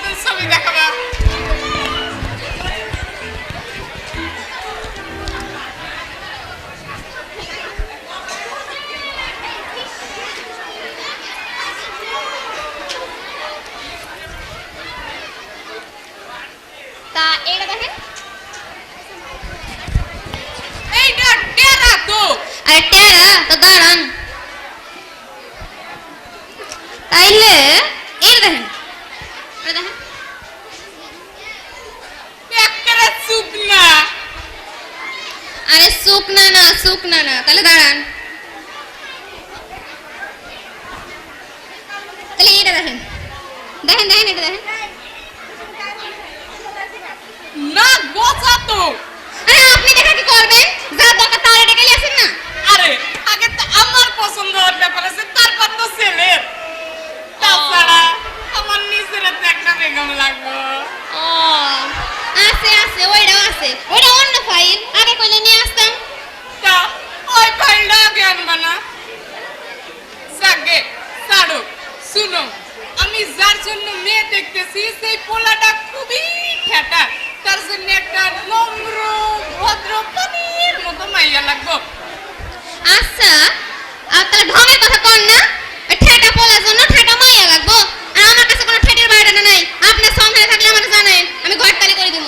নতুন ছবি দেখাবা। তা এটা দেখেন, এইটা টেরা তো। আরে টেরা তো দাঁড়ান, তাইলে এটা দেখেন, এটা দেখেন, একেবারে শুকনা। আরে শুকনা না, শুকনা না, তাহলে দাঁড়ান, তাহলে এটা দেখেন, দেখেন দেখেন এটা দেখেন, না গোছা তো। আরে আপনি দেখা কি করবেন, যা দরকার তার এটা গেলে আসেন না। আরে আগে তো আমার পছন্দ হওয়ার ব্যাপার আছে, তারপর তো ছেলের। তাছাড়া আমার নিজের তো একটা বেগম লাগবে। ও আছে আছে, ওইটাও আছে, ওইটা অন্য ফাইল, আগে কইলে নিয়ে আসতাম। তা ওই ফাইলটা আগে আনবা না? সাগে ছাড়ো, শুনো, আমি যার জন্য মেয়ে দেখতেছি সেই পোলাটা খুবই ঠেটা, তার জন্য একটা নম্র ভদ্র পানির মতো মাইয়া লাগবো। আচ্ছা, আপনার ঢঙের কথা কন না, ওই ঠেটা পোলার জন্য ঠেটা মাইয়া লাগবো, আর আমার কাছে কোনো ঠেটের বায়না নাই, আপনার সন্ধানে থাকলে আমার জানেন, আমি ঘরতালি করে দিব।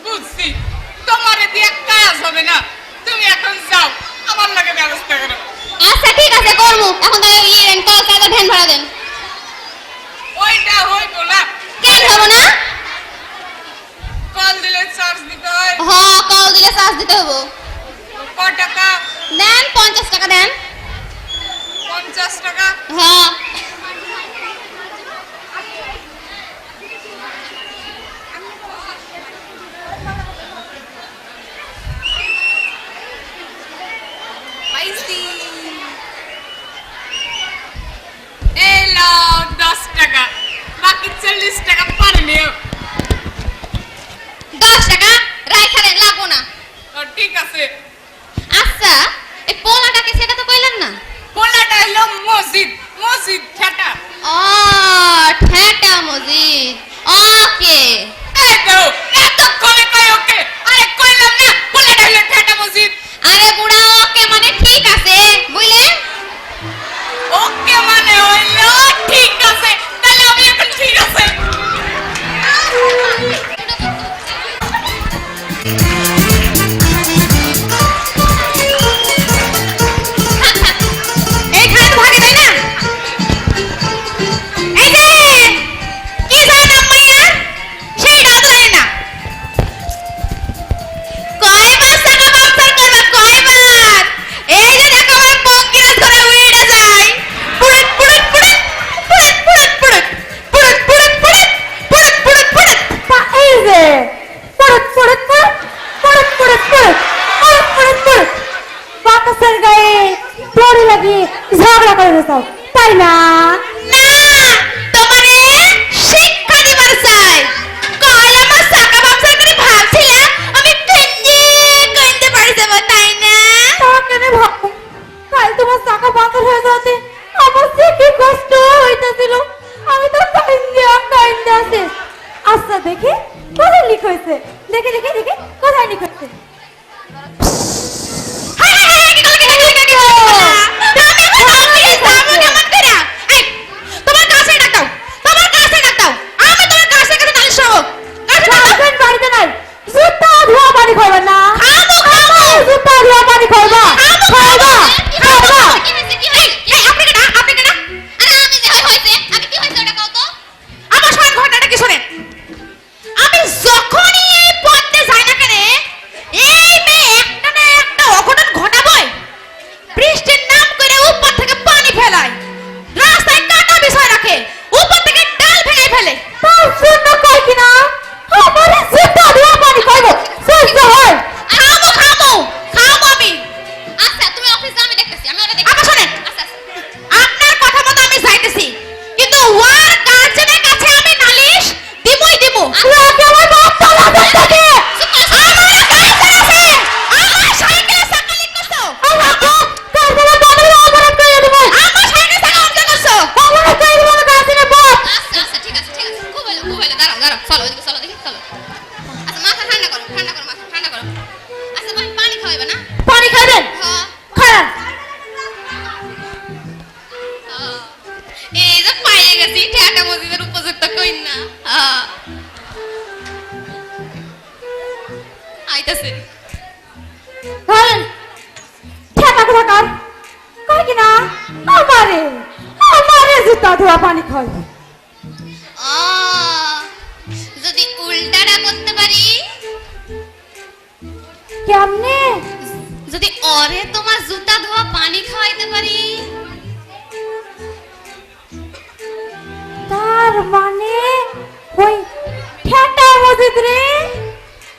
বুঝছি, তোমার দিয়ে কাজ হবে না, তুমি এখন যাও, আমার লাগে ব্যবস্থা করো। আচ্ছা ঠিক আছে, করবো, এখন তাহলে কাজ চাঁদা ভ্যান ভাড়া দেন। ওইটা হইব না। কেন হবো না? কল দিলে চার্জ দিতে হয়। হ, কল দিলে চার্জ দিতে হবো। কয় টাকা? দেন 50 টাকা দেন। 50 টাকা। হ্যাঁ। পাইছি। এই লাও 10 টাকা, বাকি 40 টাকা পরে নিও। 10 টাকা রাইখা দেন, লাগবো না। ও ঠিক আছে। আচ্ছা, এই পোলাটাকে সেটা তো কইলেন না। পোলাটা হলো মসজিদ, মসজিদ ঠেটা। ও ঠেটা মসজিদ, ওকে। এই তো এতক্ষণে কই ওকে, আরে কইলাম না পোলাটা হলো ঠেটা মসজিদ। আরে বুড়া, ওকে মানে ঠিক আছে, বুঝলেন? ওকে মানে হইলো ঠিক আছে, তাহলে আমি এখন ঠিক আছে। এই খান ভাগে দেয় না। এই যে কি জানাম মাইয়া, সেইটাও জানে না। কয়বার টাকা বাম্পার করবা, কয়বার? এই যে দেখো আমার পঙ্কিরা ধরে উড়ে যায়, পুরুত পুরুত পুরুত পুরুত পুরুত পুরুত পুরুত পুরুত পুরুত পুরুত পুরুত পুরুত, এই যে পুরুত পুরুত পুরুত পুরুত পুরুত পুরুত পুরুত পুরুত পুরুত বাতাসের গায়ে দড়ি লাগিয়ে ঝগড়া করে গেছো, তাই না? না, তোমারে শিক্ষা দিবার চাই। কয় আমার সাকা বামসার করে ভাবছিলাম আমি কেন্দে কইতে পারি যাব, তাই না? তা কেন ভাবো, কাল তোমার সাকা বামসার হয়ে যাতে আমার যে কি কষ্ট হইতাছিল, আমি তো কাইন্দে আছে। আচ্ছা দেখি কোথায় লিখ হয়েছে, দেখে দেখে দেখে কোথায় লিখ হয়েছে। আমি যখনই এই পথে যাই না কেন, দাঁড়াও চলো ওইদিকে চলো দেখি চলো আচ্ছা মাথা ঠান্ডা করো মাথা ঠান্ডা করো আচ্ছা তুমি পানি খাওয়াইবে না পানি খাবেন হ্যাঁ খারাপ এই যে পাইয়ে গেছি ঠেটা মসজিদের উপযুক্ত কইন না আইতাছে ধরেন ঠেকা কোথাকার কয় কি না আমারে জুতা ধোয়া পানি খাওয়াইবে যদি উল্টাটা করতে পারি কেমনে যদি ওরে তোমার জুতা ধোয়া পানি খাওয়াইতে পারি তার মানে ওই ঠেটা মসজিদ রে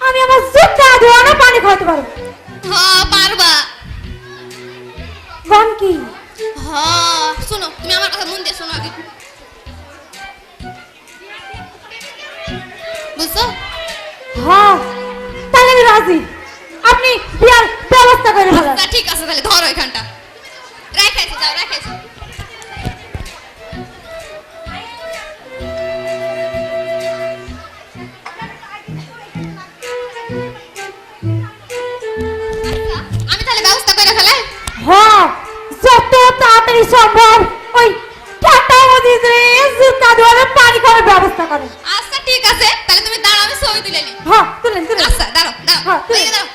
আমি আমার জুতা ধোয়া না পানি খাওয়াতে পারবো হ্যাঁ পারবা গন কি হ্যাঁ শোনো তুমি আমার কথা মন দিয়ে শোনো আগে বুঝছো হ্যাঁ তাহলে আমি রাজি আপনি বিয়ার ব্যবস্থা করে ফেলেন আচ্ছা ঠিক আছে তাহলে ধরো এখানটা রাখাইছে যাও রাখাইছে আমি তাহলে ব্যবস্থা করে ফেলাই হ্যাঁ যত তাড়াতাড়ি সম্ভব ওই ঠেটা মসজিদ রে জুতা ধোয়া পানি খাওয়ার ব্যবস্থা করেন আচ্ছা ঠিক আছে তাহলে তুমি দাঁড়াও আমি ছবি তুলে নিই হ্যাঁ তুলেন তুলেন আচ্ছা দাঁড়াও দাঁড়াও হ্যাঁ, তুলে। ওইদিকে দাঁড়াও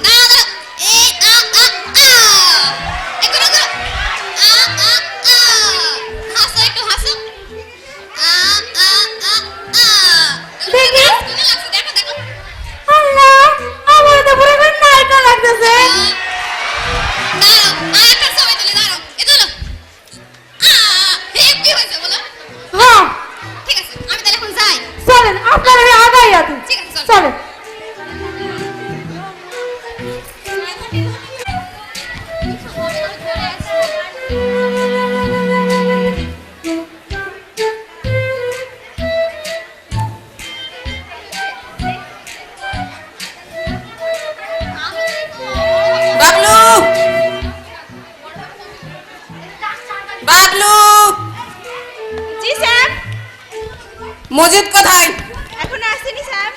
দাঁড়াও, দাঁড়াও। এই, এগুলো, এগুলো। হাসো একটু, হাসো। দেখি। কোনে লাগছে? দেখো, দেখো। আল্লাহ আমার তো পুরো করে নায়িকা লাগতেছে দাঁড়াও, আরেকটা ছবি তুলি, দাঁড়াও। এই তুলো। কি হয়েছে বলো? হ্যাঁ ঠিক আছে, আমি তাহলে এখন যাই। চলেন আপনার আমি আগাই আছি ঠিক আছে, চল। চলেন বাবলু বাবলু জি স্যার, মজিদ কোথায়? এখনো আসেনি স্যার।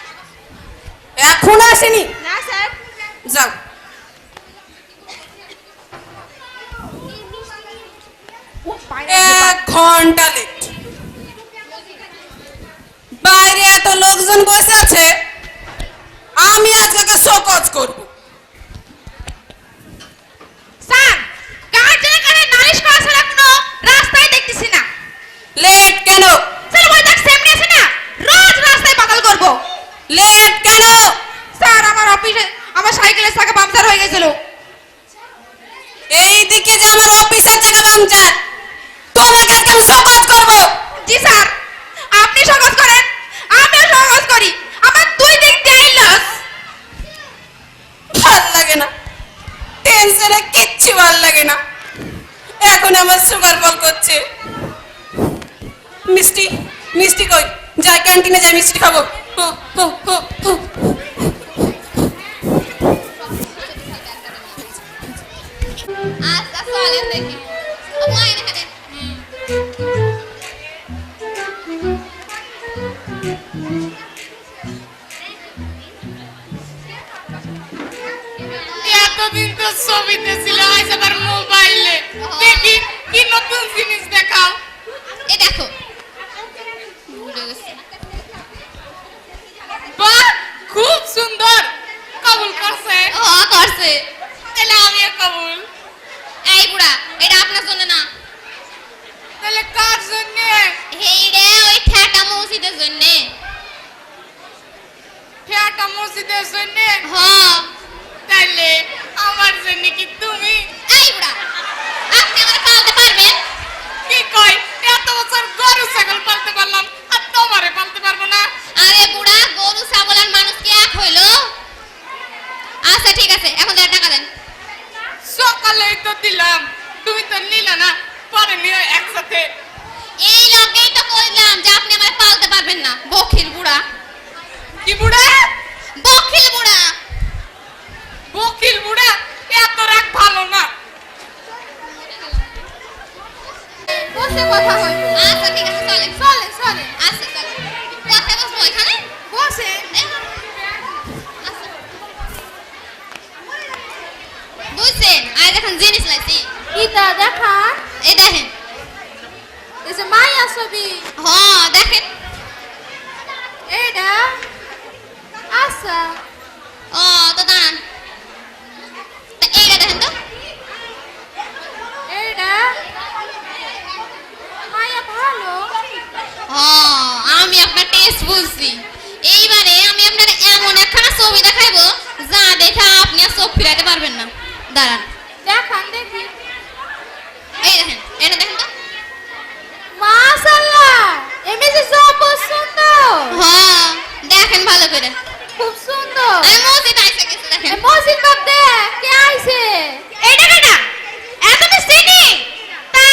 এখন আসেনি? না স্যার। যাও। এক ঘন্টা লেট। বাইরে এত লোকজন বসে আছে, আমি আজকে শোকজ করব। স্যার, কার জন্য কানে নালিশ করা ছাড়া কোনো রাস্তায় দেখতেছি না। লেট কেন? স্যার ওই দেখ সামনে আছে না, রোজ রাস্তায় বাতিল করব। লেট কেন? স্যার আমার অফিসে আমার সাইকেলের চাকা পাংচার হয়ে গেছিল। এইদিকে যে আমার অফিসের জায়গা পাংচার, তোমাকে আজকে আমি শোকজ করব। জি স্যার, আপনি সহজ করেন, আমিও সহজ করি, আমার দুই দিক দিয়ে লস। ভাল লাগে না, টেনশনে কিচ্ছু ভাল লাগে না। এখন আমার সুগার ফল করছে। মিষ্টি মিষ্টি কই? যাই ক্যান্টিনে যাই মিষ্টি খাবো। হো, হো, হো, হো। আচ্ছা চলেন দেখি। আমার এখানে এতদিন তো ছবিতে ছিল, আজ আবার মোবাইলে। দেখি কি নতুন জিনিস দেখাও। এই দেখো। ভুলে গেছি। বাহ, খুব সুন্দর। কবুল করছে? ও করছে। তাহলে আমিও কবুল। এই বুড়া, এটা আপনার জন্য না। তাহলে কার জন্য? এই রে ওই ঠেকা মসজিদের জন্য। ঠেটা মসজিদের জন্য? হ্যাঁ। তাইলে আমার জন্য কি তুমি? এই বুড়া, আপনি আমাকে পালতে পারবেন? কি কয়, এত বছর গরু ছাগল পালতে পারলাম, আর তোমারে পালতে পারবো না? আরে বুড়া, গরু ছাগল আর মানুষ কি এক হইলো? আচ্ছা ঠিক আছে, এখন টাকা দেন। সকালেই তো দিলাম, তুমি তো নিলে না, পরে নিয়ে একসাথে। এই লগেই তো কইলাম যে আপনি আমাকে পালতে পারবেন না, বখিল বুড়া। কি বুড়া? বখিল বুড়া। বকিল বুড়া, এত রাগ ভালো না। বসে কথা হইব। আচ্ছা আচ্ছা চল কোথায় বসবো এখানে বসে বুঝছেন আজ এখন জিনিস লাইছি ইটা দেখা এই দেখেন এই যে মায়া ছবি হ্যাঁ দেখেন এইটা আচ্ছা ও তো দাঁড়ান তা এইটা দেখেন তো এইটা মায়া ভালো হ্যাঁ আমি আপনার টেস্ট বুঝছি এইবারে আমি আপনার এমন একখানা ছবি দেখাইবো যা দেখা আপনি আর চোখ ফিরাতে পারবেন না দাঁড়ান দেখান দেখি এই দেখেন এটা দেখেন তো মাশাআল্লাহ এমএসি সব সুন্দর হ্যাঁ দেখেন ভালো করে খুব সুন্দর আমি মসজিদ আইসা গেছি দেখেন মসজিদ কব দে কে আইছে এইটা কেডা এত তো চিনি তা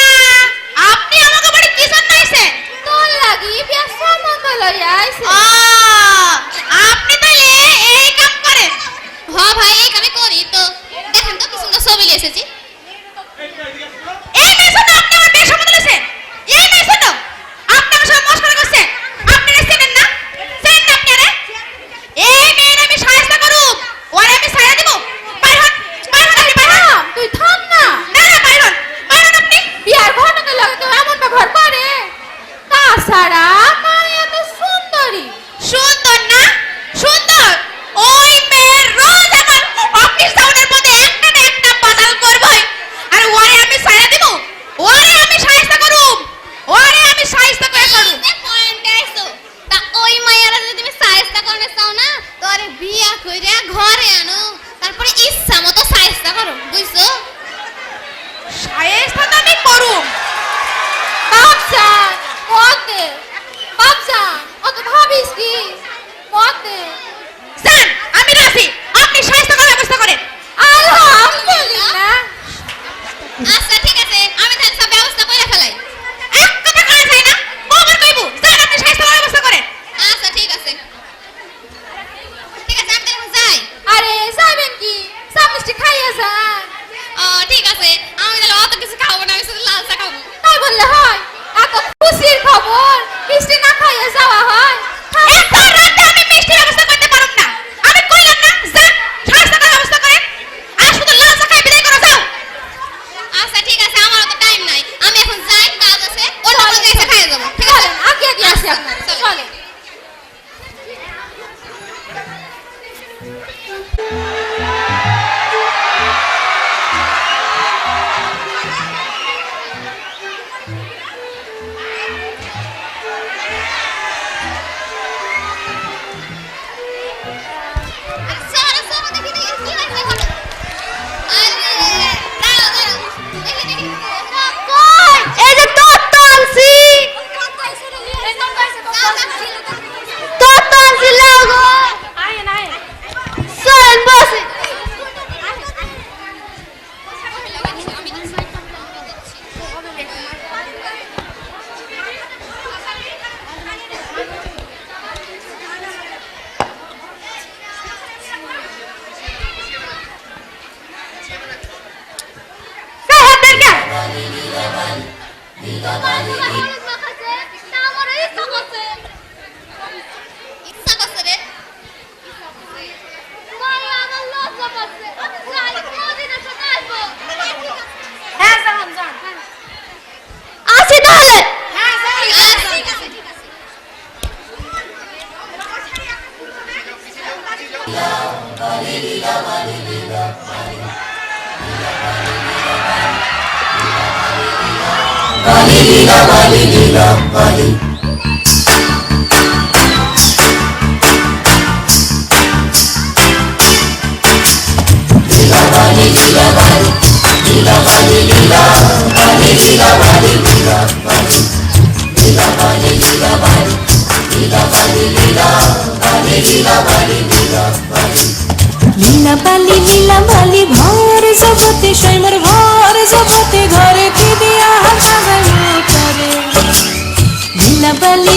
আপনি আমাকে বাড়ি কি জন্য আইছেন তোর লাগি বিয়া সম্বন্ধ লইয়া আইছে ও আপনি তাহলে এই কাম করেন হ্যাঁ ভাই এই কামই করি তো দেখেন তো কি সুন্দর ছবি নিয়ে এসেছি এই মেয়ে শোনো আপনি আমার বেশ সম্বন্ধ লেছেন এই মেয়ে শোনো আপনি আমার সাথে মস্করা করছেন আপনি চেনেন না চেনেন না আপনি এই মেয়ের আমি সাহায্য করুম ওরে আমি ছায়া দিব বাইরন আপনি বাইরন তুই থাম না না না বাইরন আপনি বিয়ার ঘটনা লাগে কেউ এমন ব্যবহার করে তাছাড়া মায়া তো সুন্দরী সুন্দর না সুন্দর ওই মেয়ের রোজ আমার অফিস টাউনের মধ্যে একটা না একটা বাদাল করবই আর ওরে আমি ছায়া দিব ওরে আমি সাহায্য করুম ওরে আমি সাহায্য করে করুম পয়েন্ট আইছো তা ওই মাইয়ারা যদি তুমি সাহায্য করতে চাও না তোরে বিয়া কইরা ঘরে আনো তারপরে ইচ্ছা মতো সাহায্য করো বুঝছো সাহায্য তো আমি করুম বাপজান মতে বাপজান অত ভাবিস কি মতে জান আমি রাজি আপনি সাহায্য করার ব্যবস্থা করেন আলহামদুলিল্লাহ আচ্ছা ঠিক আছে আমি তাহলে সব ব্যবস্থা করে ফেলাই এক কথা করা যায় না কবার কইবো জান আপনি সাহায্য করার ব্যবস্থা করেন আচ্ছা ঠিক আছে ঠিক আছে আমি এখন যাই আরে যাবেন কি সামিষ্টি খাইয়া যান ও ঠিক আছে আমি তাহলে অত কিছু খাবো না আমি শুধু লাল চা খাবো তাই বললে হয় এত খুশির খবর মিষ্টি না খাইয়া যাওয়া হয় এত রাতে আমি মিষ্টির ব্যবস্থা করতে পারুম না আমি কইলাম না যান সাহায্য করার ব্যবস্থা করেন আর শুধু লাল চা খাই বিদায় করে যাও আচ্ছা ঠিক আছে আমার তো টাইম নাই আমি এখন যাই কাজ আছে অন্য কোনো এসে খাইয়া যাবো ঠিক আছে চলেন আগে আগে আসি আচ্ছা, আপনার চলেন। চলেন এই যে তত্ত্ব আনছি তত্ত্ব আনছি লাগো আয়েন আয়েন চল বসে ইচ্ছা করছে রে হ্যাঁ যান যান আসি তাহলে হ্যাঁ যাই আচ্ছা, ঠিক আছে ঠিক আছে লীলা বালি ভর জগতে সৈমর ভর জগতে ঘরে কি দিয়া সাজাইও করে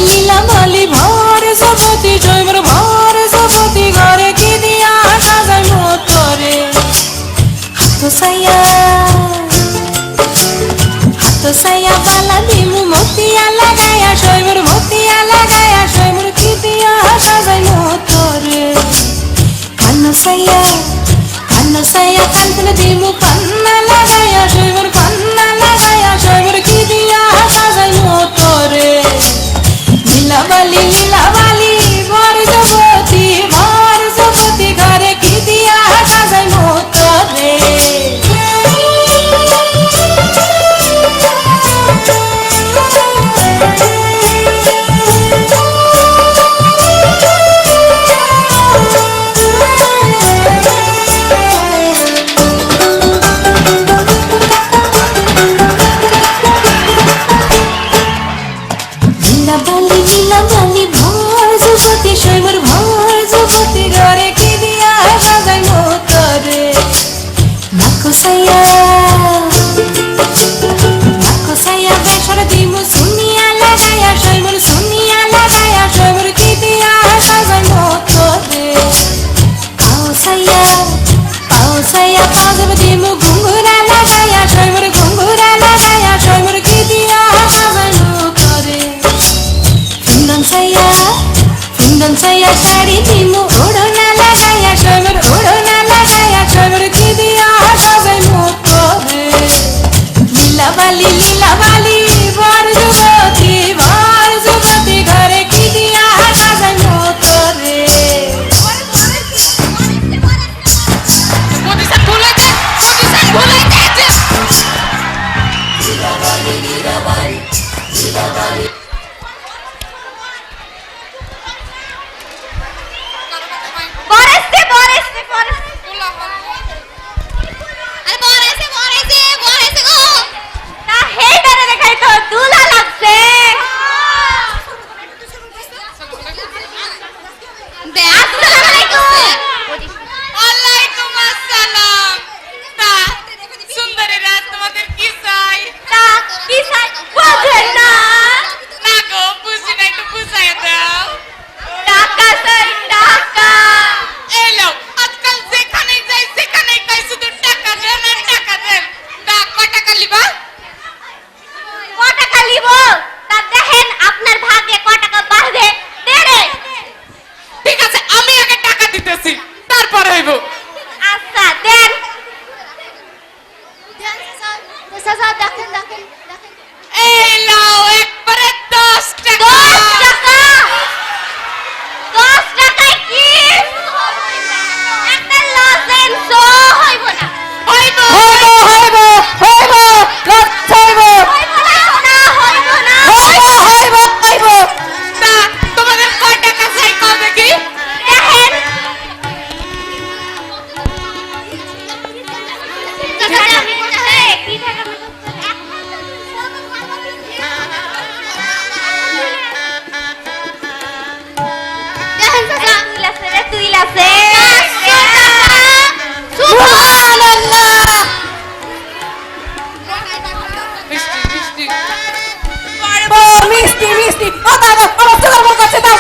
লীলা বালি ভর জগতে সৈমর ভর জগতে ঘরে কি দিয়া সাজাইও করে হাত সায়া বালা দিমু মতিয়া লাগায়া সৈমর মতিয়া লাগা মন চাইয়া শাড়ি দিমু ওড়না লাগাইয়া সবার ওড়না লাগাইয়া সবার কি দিয়া সাজাইমু তোরে লীলা বালি বর যুবতী ঘরে কি দিয়া সাজাইমু তোরে প্রতিশোধ ভুলে গেছে। বরেছে আরে বরেছে গো তা হেইটারে দেখাই তো দুলা লাগছে আসসালামু আলাইকুম ওয়ালাইকুম আসসালাম। তা সুন্দরীরা তোমাদের কি চাই? তা কি চাই বুঝেন না না গো বুঝি না, একটু বুঝাই দাও। টাকা চাই টাকা এলো আজকাল যেখানে যাই সেখানেই কই শুধু টাকা দেন আর টাকা দেন। তা কয় টাকা লিবা? ক টাকা লিব তা দেখেন আপনার ভাগ্যে ক টাকা বাড়বে দেরে ঠিক আছে, আমি আগে টাকা দিতেছি, তারপর হইব। আচ্ছা দেন দেখেন এই লাও একবারে 10 টাকা। 10 টাকা 10 টাকায় কি একটা লজেন্স হইব না হইব হইব তা তোমাদের কয় টাকা চাই কও দেখি? দেখেন কি টাকা তুই লাসে মিষ্টি মিষ্টি মিষ্টি ও দাদা আমার চোখের মুখ আছে দাও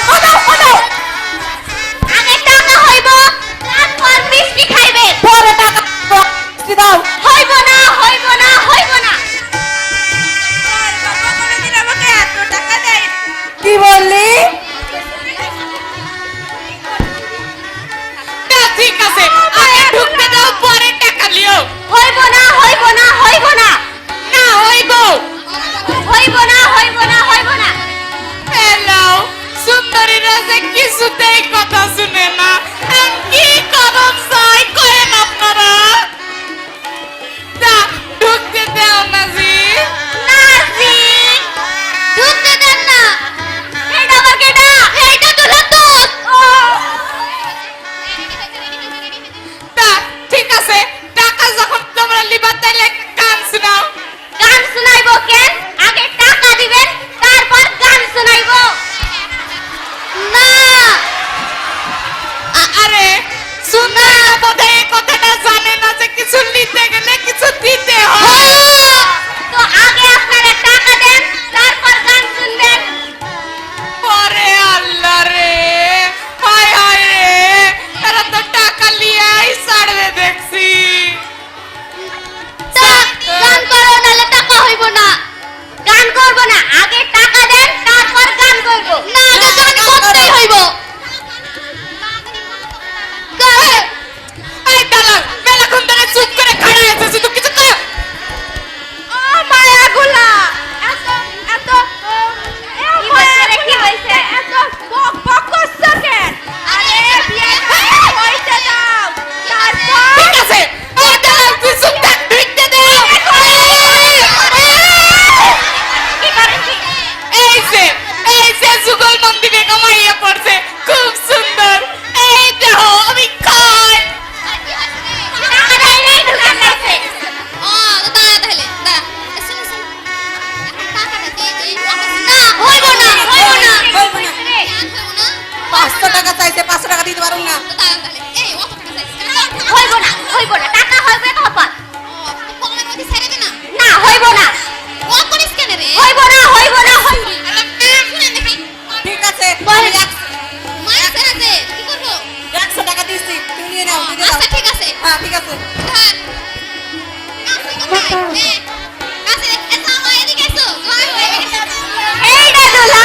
আগে টাকা হইব তারপর মিষ্টি খাইবে পরে টাকা মিষ্টি দাও হইব না কি বললি তা ঠিক আছে, আগে ঢুকতে দাও পরে টাকা লিও। হইব না না হইব। হ্যালো সুন্দরীরা যে কিছুতেই কথা শুনে না, আমি কি করম চাই কয়েন আপনারা? তা ঢুকতে দাও না জি। নাজি ঢুকতে দেন না এটা আবার কেডা এইটা তো লতুস তা ঠিক আছে, টাকা যখন তোমরা লিবা তাইলে গান শোনাও। গান শুনাইবো কেন আগে টাকা দিবেন তারপর গান শুনাইবো না আরে সুন্দরীরা বোধহয় এই কথাটা জানে না যে কিছু নিতে গেলে কিছু দিতে হয়। তো আগে আপনারা টাকা দেন তারপর গান শুনবেন পরে আল্লাহ রে, হায় হায় রে, এরা তো টাকা লিয়াই ছাড়বে দেখছি। গান করো নাহলে টাকা হইব না গান করব না আগে টাকা দেন তারপর গান করব না আগে গান করতেই হইব এই দাঁড়াও, মেলাক্ষণ ধরে চুপ করে খাড়া আছিস, তুই কিছু কর। ও মায়াগুলা এত এত কি হইছে এত বক বক করছো কেন আরে বিয়ে হইতে দাও তারপর ঠিক আছে, এই দাঁড়াও, তুই চুপ থাক, ঢুকতে দাও। কি করেছি এই যে যুগল মন্দিরে কামাইয়া পড়ছে, খুব সুন্দর। এই দেখো আমি খাই। টাকা দেয় নাই দোকান আছে ও দাঁড়া তাহলে দাঁড়া শুন টাকাটা দিয়ে না হইব না হইব না 500 টাকা চাইছে 500 টাকা দিতে পারুম না দাঁড়া তাহলে এই অত টাকা চাইছিস হইব না টাকা হইবে কখন কমের মধ্যে ছেড়ে দে না না হইব না ও করিস কেন রে হইব না শুনে দেখি ঠিক আছে বল। মায়ের ছেড়ে দে কি করবো 100 টাকা দিছি তুমি নিয়ে নাও দিয়ে দাও আচ্ছা ঠিক আছে হ্যাঁ ঠিক আছে ধর কাছে এসো আমার এদিকে এসো এই রে দুলা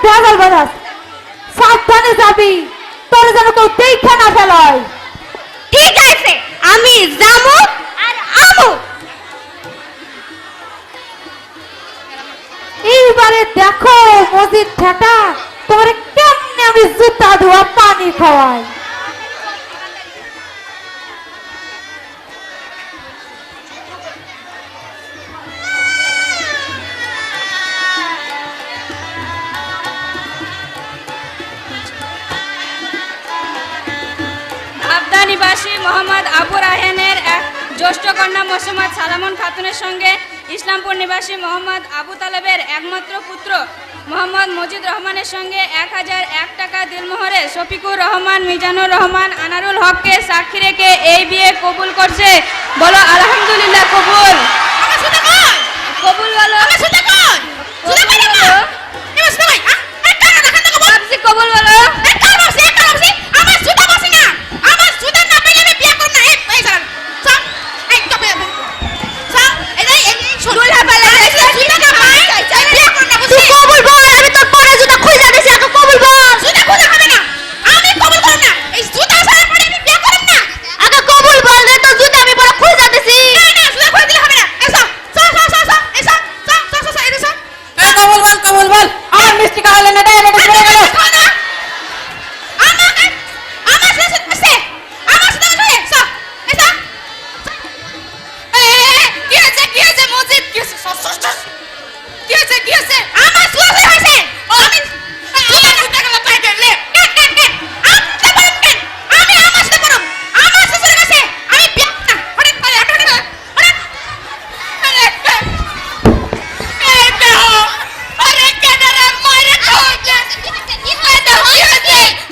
ভেজাল বাজাস সাবধানে যাবি তোর যেন কেউ দেখে না ফেলায়। ঠিক আছে আমি যাবো আর আমু। এইবারে দেখো মসজিদ ঠেটা তোমার কেমনে আমি জুতা ধোয়া পানি খাওয়াই। আবদা নিবাসী মোহাম্মদ আবু রায়হানের এক জ্যেষ্ঠ কন্যা মোসাম্মদ সালামন খাতুনের সঙ্গে ইসলামপুর নিবাসী মোহাম্মদ আবু তালেবের একমাত্র পুত্র মোহাম্মদ মজিদ রহমানের সঙ্গে 1001 টাকা দিলমোহরে শফিকুর রহমান, মিজানুর রহমান, আনারুল হককে সাক্ষী রেখে এই বিয়ে কবুল করছে। বলো আলহামদুলিল্লাহ। কবুল আমার সুতা কই? কবুল বলো। আমার সুতা কই? সুতা কই না? এবার সুতা কই? আরে কানা দেখান তো কবুল। ভাবছি কবুল বলো। এই কানা বসে, কানা বসে। আমার সুতা বসে না। আমার সুতা না পেলে আমি বিয়ে করব না। এই সারান। সব এই তবে সব এই শোন। দুলহা পালা সুতা না পাই। আমি বিয়ে করব না বুঝছিস? তুই কবুল বল। আমি তোর পরে জুতা খুঁজে দিছি। আগে কবুল বল। সুতা খুঁজে হবে না। আমি কবুল করব না। এই সুতা ছাড়া পরে আমি বিয়ে করব না। আগে কবুল বল রে, তোর জুতা আমি পরে খুঁজে দিছি। না না সুতা খুঁজে দিলে হবে না। এসো সব এসো সব এসো। হ্যাঁ কবুল বল, কবুল বল। আমার মিষ্টি খাওয়ালে না তাই এটা পড়ে গেল।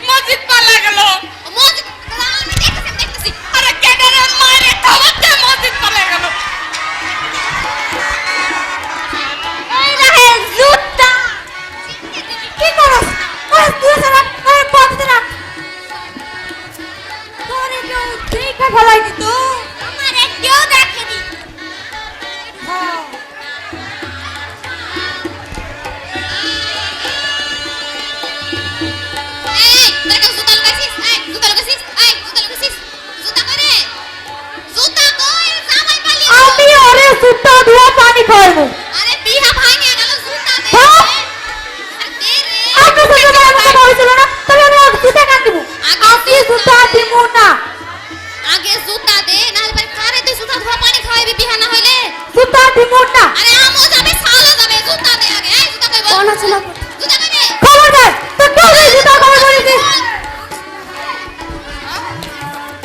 মসজিদ পালা গেল। আরে কেডারে মারে খাওয়াতে মসজিদ পালা গেল। এই রাহে জুতা কি করস? ওই তুই সারা ওই পড়তে না তোরে কেউ দেখে ফেলাইনি তো। আমার কেউ দেখেনি। হ্যাঁ। এই তোরা কেউ জুতা লাগাইছিস? এই জুতা লাগাইছিস? জুতা করে জুতা কই? জামাই পালিয়ে গেল। আমি ওরে জুতা ধোয়া পানি খাওয়াবো। আরে বিহা ভাই নিয়ে গেল জুতা দে। হ্যাঁ? আরে দে রে। আপনি সাথে আমার কথা হয়েছিল না তবে আমি ওর জুতা কান দিব। আপনি জুতা দিব না। আগে জুতা দে, নাহলে পরে কারে তুই জুতা ধোয়া পানি খাওয়াবি বিহা না হইলে? জুতা দিব না। আরে আমও যাবে, সালও যাবে, জুতা দে আগে। এই জুতা কই বল? কোন আছে না? জুতা কই দে? খবরদার তো কেউ জুতা খবর করে দিস।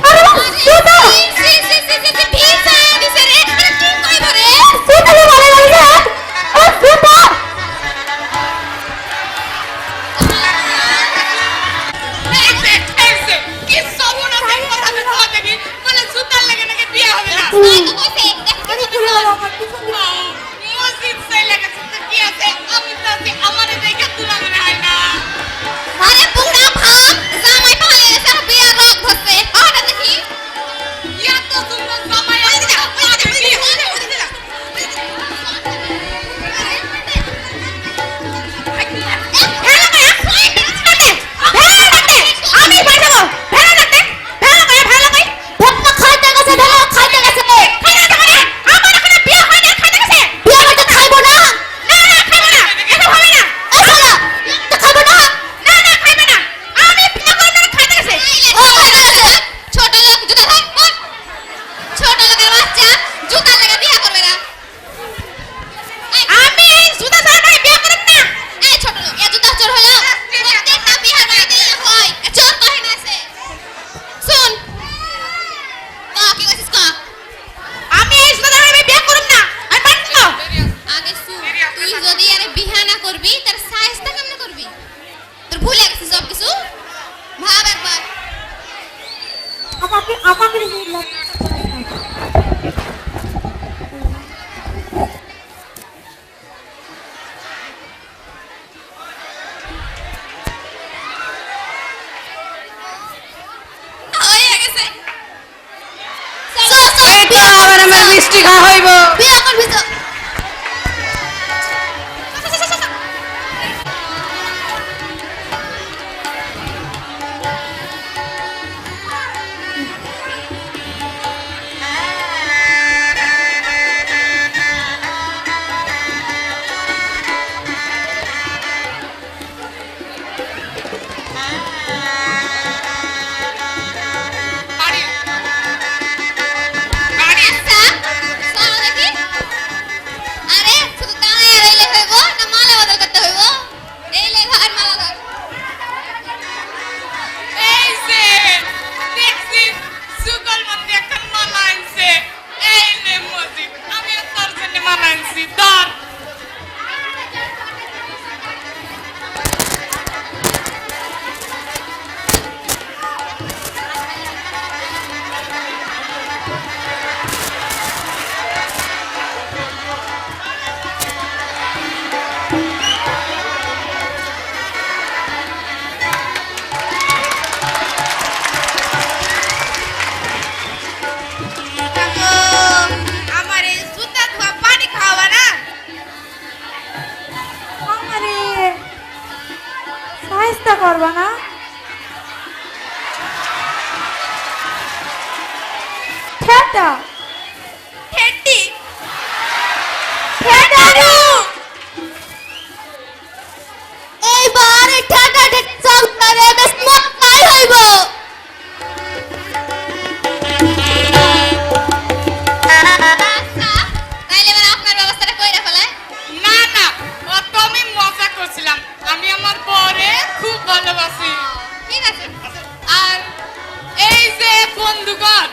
আরে জুতা ভিজা দিছে রে। আরে কি কইব রে? জুতা দিয়ে ভালো লাগে। ও জুতা কি সর্বনাশের কথা বলা দেখি বলে জুতার লেগে নাকি বিয়ে হবে না। তাই তো কইছে। দেখ আরে কি পুরো বল। আমার কিছু মসজিদ চাই লেগেছে তো কি আছে, আমি তো আছি, আমারে দেখে তুলা মনে হয় না। আরে বুড়া ভাব, জামাই পালিয়ে গেছে আর বিয়ার রোগ ধরছে। ওটা দেখি। ইয়া তো তোমরা জামাই আছে না, আমাদের বিয়ে হবে না। আমি পাঠাবো। ভেলা লাগতে। ভেলা কই ভেলা কই? ভক্ত খাইতে গেছে, ভেলা খাইতে গেছে। খাইতে গেছে। আমার এখনো বিয়ে হয় না, খাইতে গেছে। বিয়ে হইতে খাইবো না। না না খাইবো না। এটা হবে না। ও শালা, তো খাইবো না। না না খাইবো না। আমি বিয়ে করব না, খাইতে গেছে। ও ছোট লোক জুতা ধর বল। ছোট লোকের বাচ্চা জুতা লাগা বিয়া করবে না। আমি এই জুতা ছাড়া নয় বিয়ে করব না। এই ছোট লোক এ জুতা চোর হলো। প্রত্যেকটা বিয়া বাড়িতে হয়। এ চোর কহে না আছে। শুন। কি কইছিস ক? আমি এই জুতা ছাড়া বিয়ে করব না। আমি মানছি না। আগে শুন, তুই যদি আরে বিয়া না করবি তার সাইজটা কেমনে করবি? তোর ভুলে গেছিস সব কিছু। ভাব একবার। আমাকে হয়ে গেছে। এই তো আবার আমার মিষ্টি খাওয়া হইব। বিয়া করবি তো। হাইস্তা করবা না? ঠেটা ঠেটি ঠেটারু এইবার ঠাটা ঠেক চলবে বেশ মক্কাই হইব আচ্ছা তাইলে এবার আপনার ব্যবস্থাটা কইরা ফেলায় না না, ও তো আমি মজা করছিলাম। আমি আমার বরে খুব ভালোবাসি। ঠিক আছে আর এই যে বন্ধুগণ,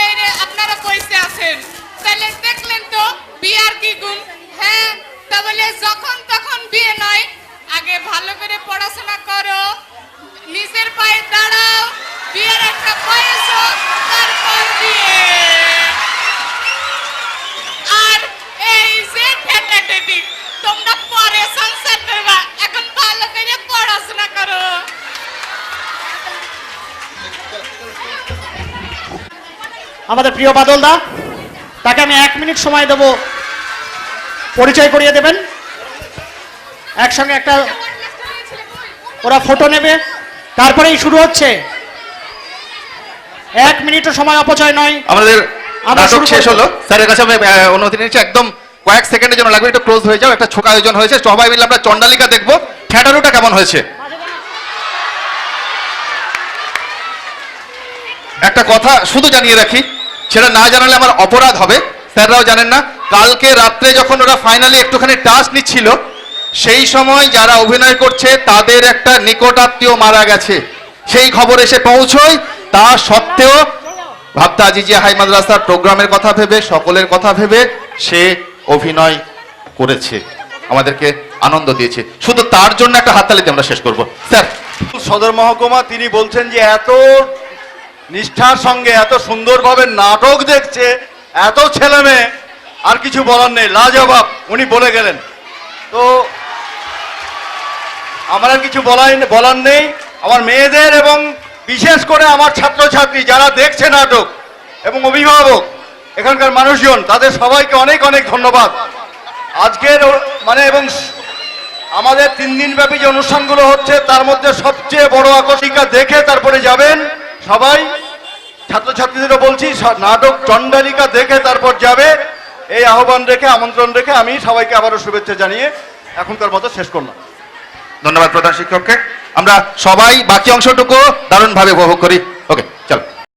এই রে আপনারা কইতে আছেন, তাহলে দেখলেন তো বিয়ার কি গুণ। হ্যাঁ, তাহলে যখন তখন বিয়ে নয়, আগে ভালো করে পড়াশোনা করো, নিজের পায়ে দাঁড়াও, বিয়ের একটা বয়স হোক, তারপর বিয়ে। আর এই যে ঠেটাঠেটি, তোমরা পরে সংসার করবা, এখন ভালো করে পড়াশোনা করো। আমাদের প্রিয় বাদলদা, তাকে আমি 1 মিনিট সময় দেব, পরিচয় করিয়ে দেবেন। একসঙ্গে একটা ওরা ফটো নেবে, তারপরেই শুরু হচ্ছে। 1 মিনিটও সময় অপচয় নয়। আমাদের আমরা নাটক শুরু শেষ করব। হলো। স্যারের কাছে আমি অনুমতি নিচ্ছি, একদম কয়েক সেকেন্ডের জন্য লাগবে, একটু ক্লোজ হয়ে যাও। একটা ছোট আয়োজন হয়েছে, সবাই মিলে আমরা চন্ডালিকা দেখবো। ঠ্যাটারুটা কেমন হয়েছে? একটা কথা শুধু জানিয়ে রাখি, সেটা না জানালে আমার অপরাধ হবে, স্যাররাও জানেন না। কালকে রাত্রে যখন ওরা ফাইনালি একটুখানি টাচ নিচ্ছিল, সেই সময় যারা অভিনয় করছে তাদের একটা নিকটাত্মীয় মারা গেছে, সেই খবর এসে পৌঁছয়। তা সত্ত্বেও ভাবতা আজিজিয়া হাই মাদ্রাসার প্রোগ্রামের কথা ভেবে, সকলের কথা ভেবে সে অভিনয় করেছে, আমাদেরকে আনন্দ দিয়েছে। শুধু তার জন্য একটা হাততালিতে আমরা শেষ করব। স্যার, সদর মহকুমা তিনি বলছেন যে এত নিষ্ঠার সঙ্গে এত সুন্দরভাবে নাটক দেখছে, এত ছেলে মেয়ে, আর কিছু বলার নেই, লাজবাব উনি বলে গেলেন। তো আমার আর কিছু বলার নেই। আমার মেয়েদের এবং বিশেষ করে আমার ছাত্রছাত্রী যারা দেখছে নাটক এবং অভিভাবক, এখানকার মানুষজন, তাদের সবাইকে অনেক অনেক ধন্যবাদ। আজকের এবং আমাদের 3 দিন ব্যাপী যে অনুষ্ঠানগুলো হচ্ছে, তার মধ্যে সবচেয়ে বড় আকর্ষিকা দেখে তারপরে যাবেন সবাই। ছাত্রছাত্রীদেরও বলছি, নাটক চন্ডালিকা দেখে তারপর যাবে, এই আহ্বান রেখে, আমন্ত্রণ রেখে আমি সবাইকে আবারও শুভেচ্ছা জানিয়ে এখনকার মতো শেষ করলাম। ধন্যবাদ প্রধান শিক্ষককে। আমরা সবাই বাকি অংশটুকু দারুণভাবে উপভোগ করি।